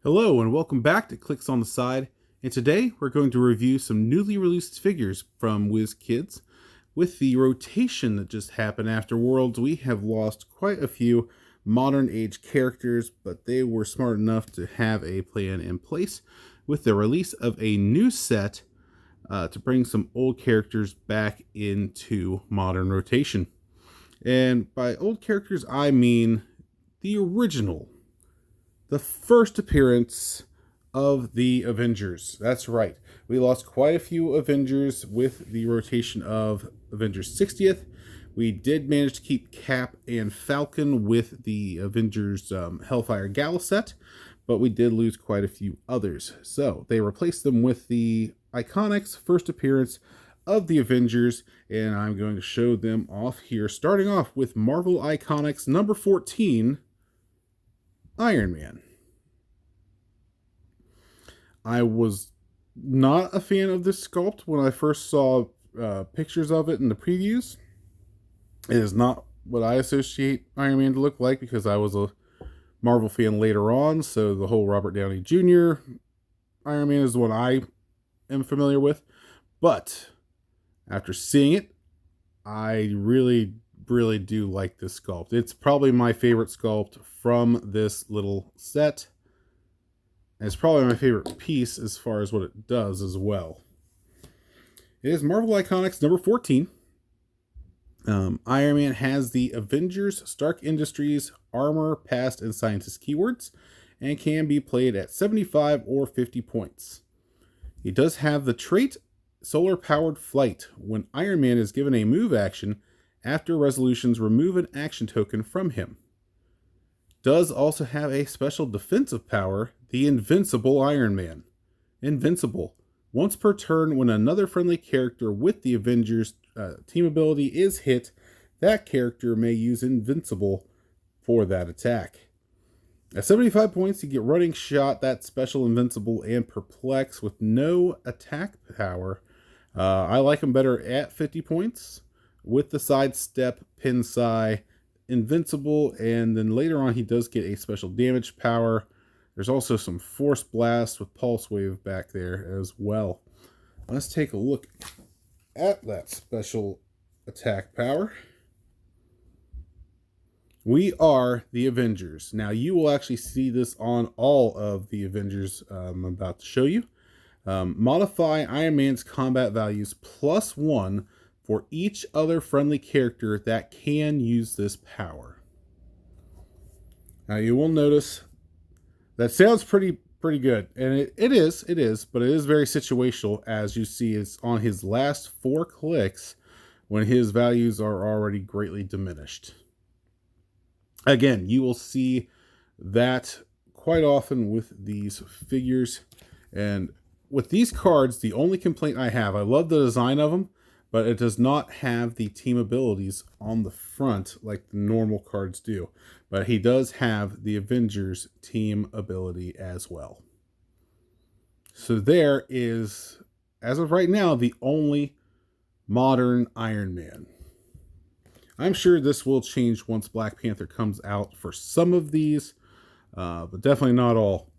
Hello and welcome back to Clicks on the Side, and today we're going to review some newly released figures from WizKids. With the rotation that just happened after Worlds, we have lost quite a few modern age characters, but they were smart enough to have a plan in place with the release of a new set to bring some old characters back into modern rotation. And by old characters, I mean the original, the first appearance of the Avengers. That's right. We lost quite a few Avengers with the rotation of Avengers 60th. We did manage to keep Cap and Falcon with the Avengers Hellfire Gala set, but we did lose quite a few others. So they replaced them with the Iconix first appearance of the Avengers, and I'm going to show them off here, starting off with Marvel Iconix number 14, Iron Man. I was not a fan of this sculpt when I first saw pictures of it in the previews. It is not what I associate Iron Man to look like because I was a Marvel fan later on, so the whole Robert Downey Jr. Iron Man is the one I am familiar with. But after seeing it, I really do like this sculpt. It's probably my favorite sculpt from this little set. And it's probably my favorite piece as far as what it does as well. It is Marvel Iconix number 14. Iron Man has the Avengers Stark Industries Armor, Past, and Scientist keywords, and can be played at 75 or 50 points. He does have the trait Solar Powered Flight. When Iron Man is given a move action, after resolutions, remove an action token from him. Does also have a special defensive power, the Invincible Iron Man. Invincible. Once per turn, when another friendly character with the Avengers team ability is hit, that character may use Invincible for that attack. At 75 points, you get Running Shot, that special Invincible, and Perplex with no attack power. I like him better at 50 points with the Sidestep, Pinsai, Invincible, and then later on he does get a special damage power. There's also some Force Blast with Pulse Wave back there as well. Let's take a look at that special attack power. We are the Avengers. Now you will actually see this on all of the Avengers I'm about to show you. Modify Iron Man's combat values +1 for each other friendly character that can use this power. Now you will notice that sounds pretty good, and it is, but it is very situational, as you see it's on his last 4 clicks when his values are already greatly diminished. Again, you will see that quite often with these figures, and with these cards, the only complaint I have, I love the design of them, but it does not have the team abilities on the front like the normal cards do. But he does have the Avengers team ability as well. So there is, as of right now, the only modern Iron Man. I'm sure this will change once Black Panther comes out for some of these, but definitely not all.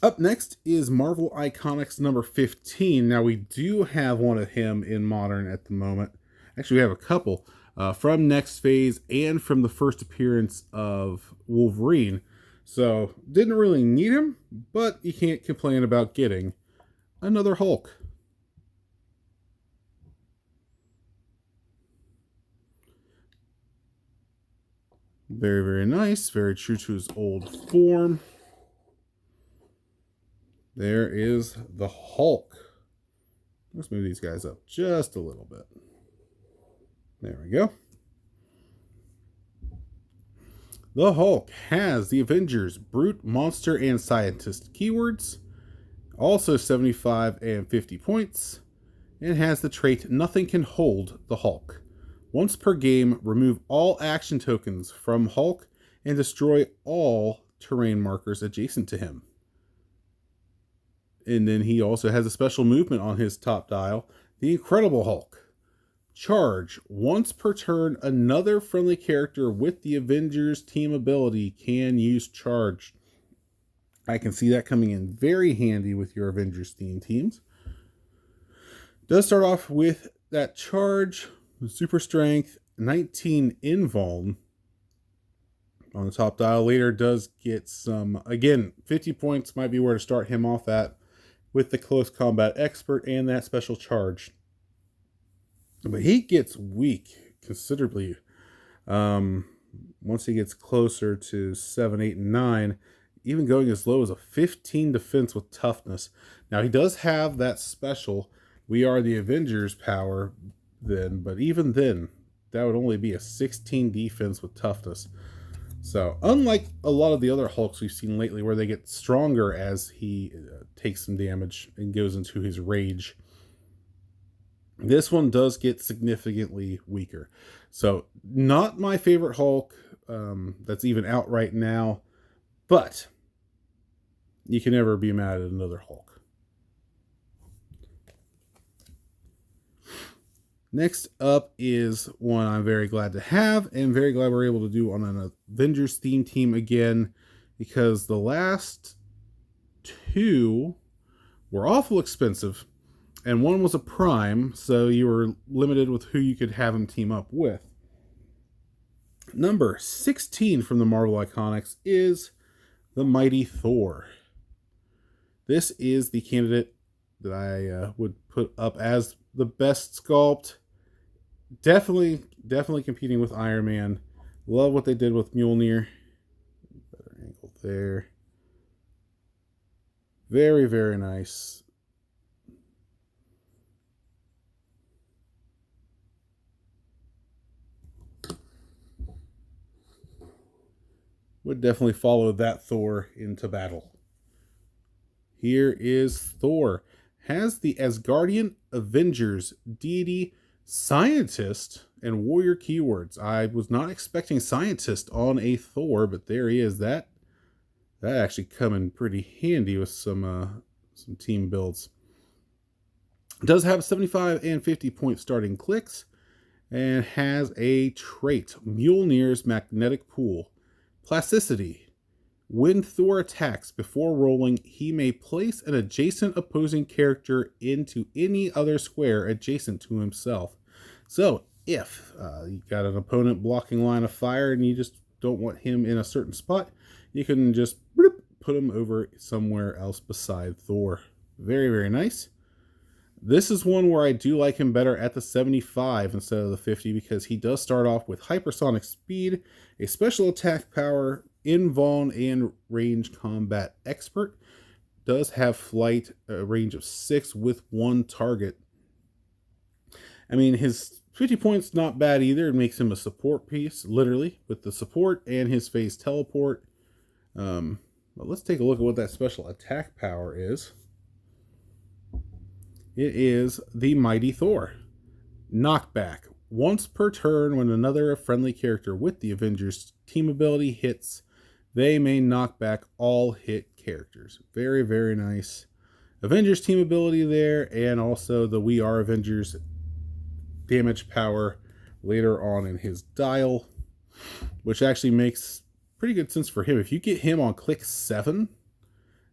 Up next is Marvel Iconix number 15. Now we do have one of him in Modern at the moment. Actually, we have a couple from Next Phase and from the first appearance of Wolverine. So, didn't really need him, but you can't complain about getting another Hulk. Very nice. Very true to his old form. There is the Hulk. Let's move these guys up just a little bit. There we go. The Hulk has the Avengers Brute, Monster, and Scientist keywords. Also 75 and 50 points. And has the trait Nothing Can Hold the Hulk. Once per game, remove all action tokens from Hulk and destroy all terrain markers adjacent to him. And then he also has a special movement on his top dial, the Incredible Hulk. Charge. Once per turn, another friendly character with the Avengers team ability can use Charge. I can see that coming in very handy with your Avengers theme teams. Does start off with that charge, super strength, 19 invuln on the top dial. Later does get some, again, 50 points might be where to start him off at with the close combat expert and that special charge. But he gets weak considerably once he gets closer to 7, 8, and 9, even going as low as a 15 defense with toughness. Now, he does have that special We Are the Avengers power then, but even then, that would only be a 16 defense with toughness. So, unlike a lot of the other Hulks we've seen lately, where they get stronger as he takes some damage and goes into his rage, this one does get significantly weaker. So, not my favorite Hulk that's even out right now, but you can never be mad at another Hulk. Next up is one I'm very glad to have, and very glad we're able to do on an Avengers theme team again, because the last two were awful expensive, and one was a prime, so you were limited with who you could have him team up with. Number 16 from the Marvel Iconix is the Mighty Thor. This is the candidate that I would put up as the best sculpt. Definitely competing with Iron Man. Love what they did with Mjolnir. Better angle there. Very, very nice. Would definitely follow that Thor into battle. Here is Thor. Has the Asgardian Avengers deity, scientist, and warrior keywords. I was not expecting scientist on a Thor, but there he is. That actually come in pretty handy with some team builds. It does have 75 and 50 point starting clicks, and has a trait, Mjolnir's magnetic pool. Plasticity. When Thor attacks before rolling, he may place an adjacent opposing character into any other square adjacent to himself. So, if you got an opponent blocking line of fire and you just don't want him in a certain spot, you can just put him over somewhere else beside Thor. Very, very nice. This is one where I do like him better at the 75 instead of the 50, because he does start off with hypersonic speed, a special attack power, invuln, and range combat expert. Does have flight, a range of 6 with 1 target. I mean, his 50 points not bad either. It makes him a support piece, literally, with the support and his phase teleport. But let's take a look at what that special attack power is. It is the Mighty Thor. Knockback. Once per turn, when another friendly character with the Avengers team ability hits, they may knock back all hit characters. Very, very nice Avengers team ability there, and also the We Are Avengers damage power later on in his dial, which actually makes pretty good sense for him. If you get him on click 7,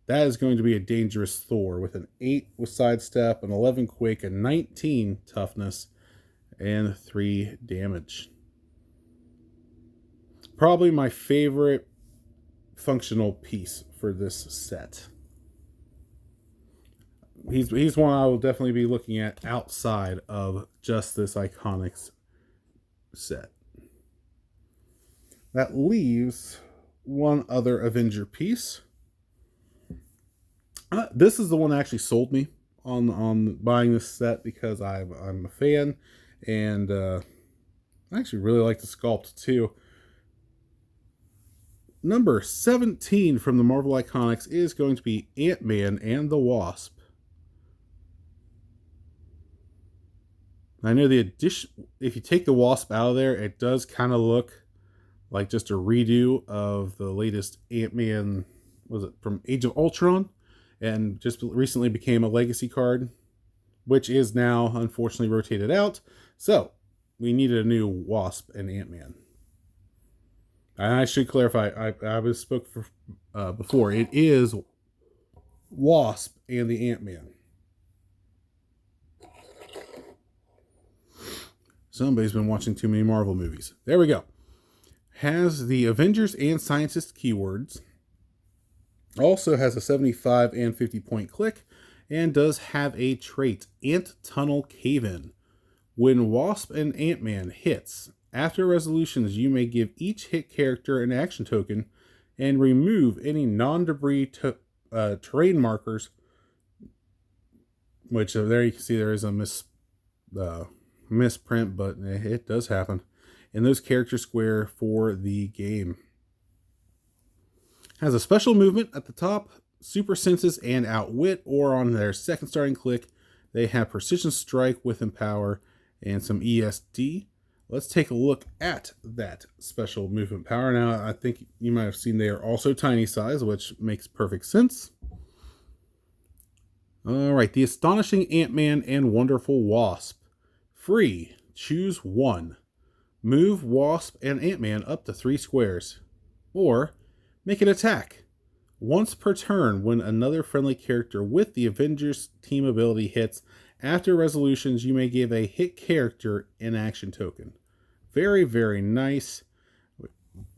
that is going to be a dangerous Thor with an 8 with sidestep, an 11 quick, a 19 toughness, and 3 damage. Probably my favorite functional piece for this set. He's one I will definitely be looking at outside of just this Iconix set. That leaves one other Avenger piece. This is the one that actually sold me on buying this set, because I'm a fan, and I actually really like the sculpt too. Number 17 from the Marvel Iconix is going to be Ant-Man and the Wasp. I know the addition, if you take the Wasp out of there, it does kind of look like just a redo of the latest Ant-Man, was it from Age of Ultron? And just recently became a legacy card, which is now unfortunately rotated out. So we needed a new Wasp and Ant-Man. And I should clarify, I was spoke before. It is Wasp and the Ant-Man. Somebody's been watching too many Marvel movies. There we go. Has the Avengers and Scientist keywords. Also has a 75 and 50 point click. And does have a trait, Ant Tunnel Cave-In. When Wasp and Ant-Man hits, after resolutions, you may give each hit character an action token and remove any non-debris terrain markers, which there you can see there is a misprint, but it does happen, in those character square for the game. Has a special movement at the top, super senses and outwit, or on their second starting click, they have precision strike with empower and some ESD. Let's take a look at that special movement power. Now, I think you might have seen they are also tiny size, which makes perfect sense. All right, the Astonishing Ant-Man and Wonderful Wasp. Free, choose one. Move Wasp and Ant-Man up to 3 squares. Or, make an attack. Once per turn, when another friendly character with the Avengers team ability hits, after resolutions, you may give a hit character an action token. Very, very nice.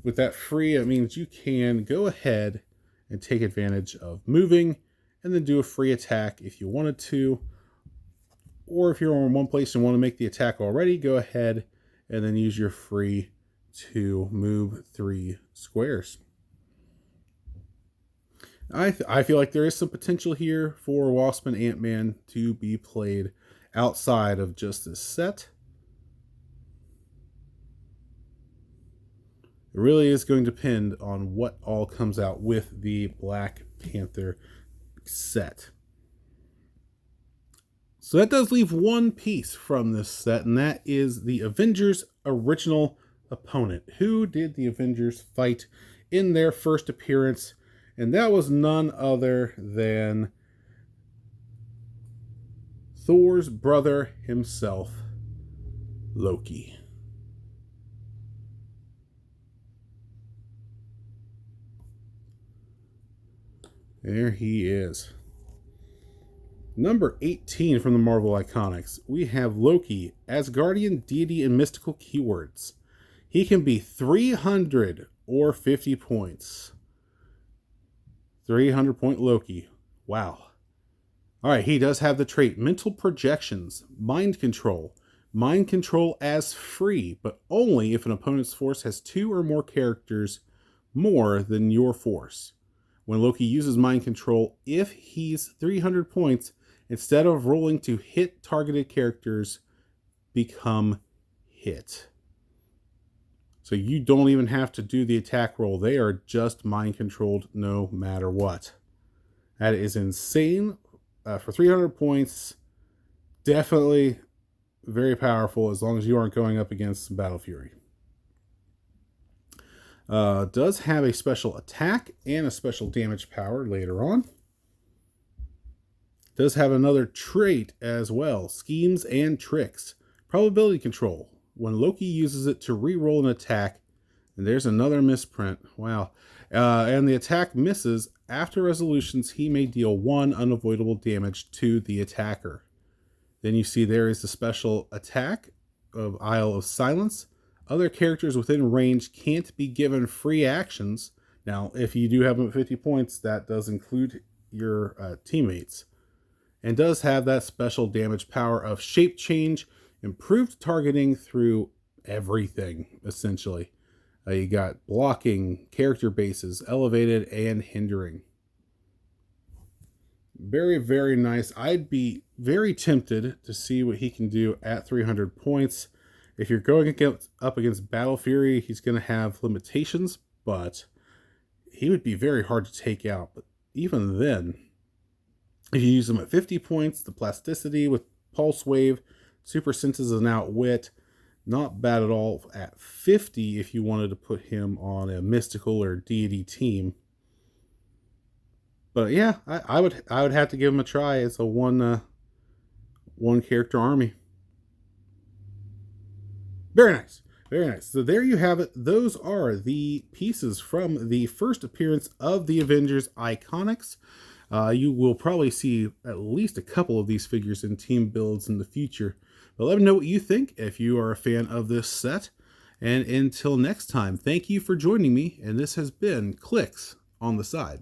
With that free, it means you can go ahead and take advantage of moving and then do a free attack if you wanted to. Or if you're in one place and want to make the attack already, go ahead and then use your free to move 3 squares. I feel like there is some potential here for Wasp and Ant-Man to be played outside of just this set. It really is going to depend on what all comes out with the Black Panther set. So that does leave one piece from this set, and that is the Avengers' original opponent. Who did the Avengers fight in their first appearance? And that was none other than Thor's brother himself, Loki. There he is. Number 18 from the Marvel Iconix. We have Loki, Asgardian deity and mystical keywords. He can be 300 or 50 points. 300 point Loki. Wow. Alright, he does have the trait Mental Projections, Mind Control. Mind Control as free, but only if an opponent's force has 2 or more characters more than your force. When Loki uses Mind Control, if he's 300 points, instead of rolling to hit targeted characters, become hit. So you don't even have to do the attack roll. They are just mind controlled no matter what. That is insane. For 300 points, definitely very powerful as long as you aren't going up against Battle Fury. Does have a special attack and a special damage power later on. Does have another trait as well, Schemes and Tricks. Probability Control. When Loki uses it to re-roll an attack, and there's another misprint, wow, and the attack misses, after resolutions, he may deal 1 unavoidable damage to the attacker. Then you see there is the special attack of Isle of Silence. Other characters within range can't be given free actions. Now, if you do have them at 50 points, that does include your teammates. And does have that special damage power of Shape Change, improved targeting through everything, essentially. You got blocking, character bases, elevated, and hindering. Very, very nice. I'd be very tempted to see what he can do at 300 points. If you're going up against Battle Fury, he's going to have limitations, but he would be very hard to take out. But even then, if you use him at 50 points, the plasticity with Pulse Wave, Super Senses and Outwit, not bad at all at 50 if you wanted to put him on a mystical or deity team. But yeah, I would have to give him a try as a one character army. Very nice. Very nice. So there you have it. Those are the pieces from the first appearance of the Avengers Iconix. You will probably see at least a couple of these figures in team builds in the future. But let me know what you think if you are a fan of this set. And until next time, thank you for joining me. And this has been Clicks on the Side.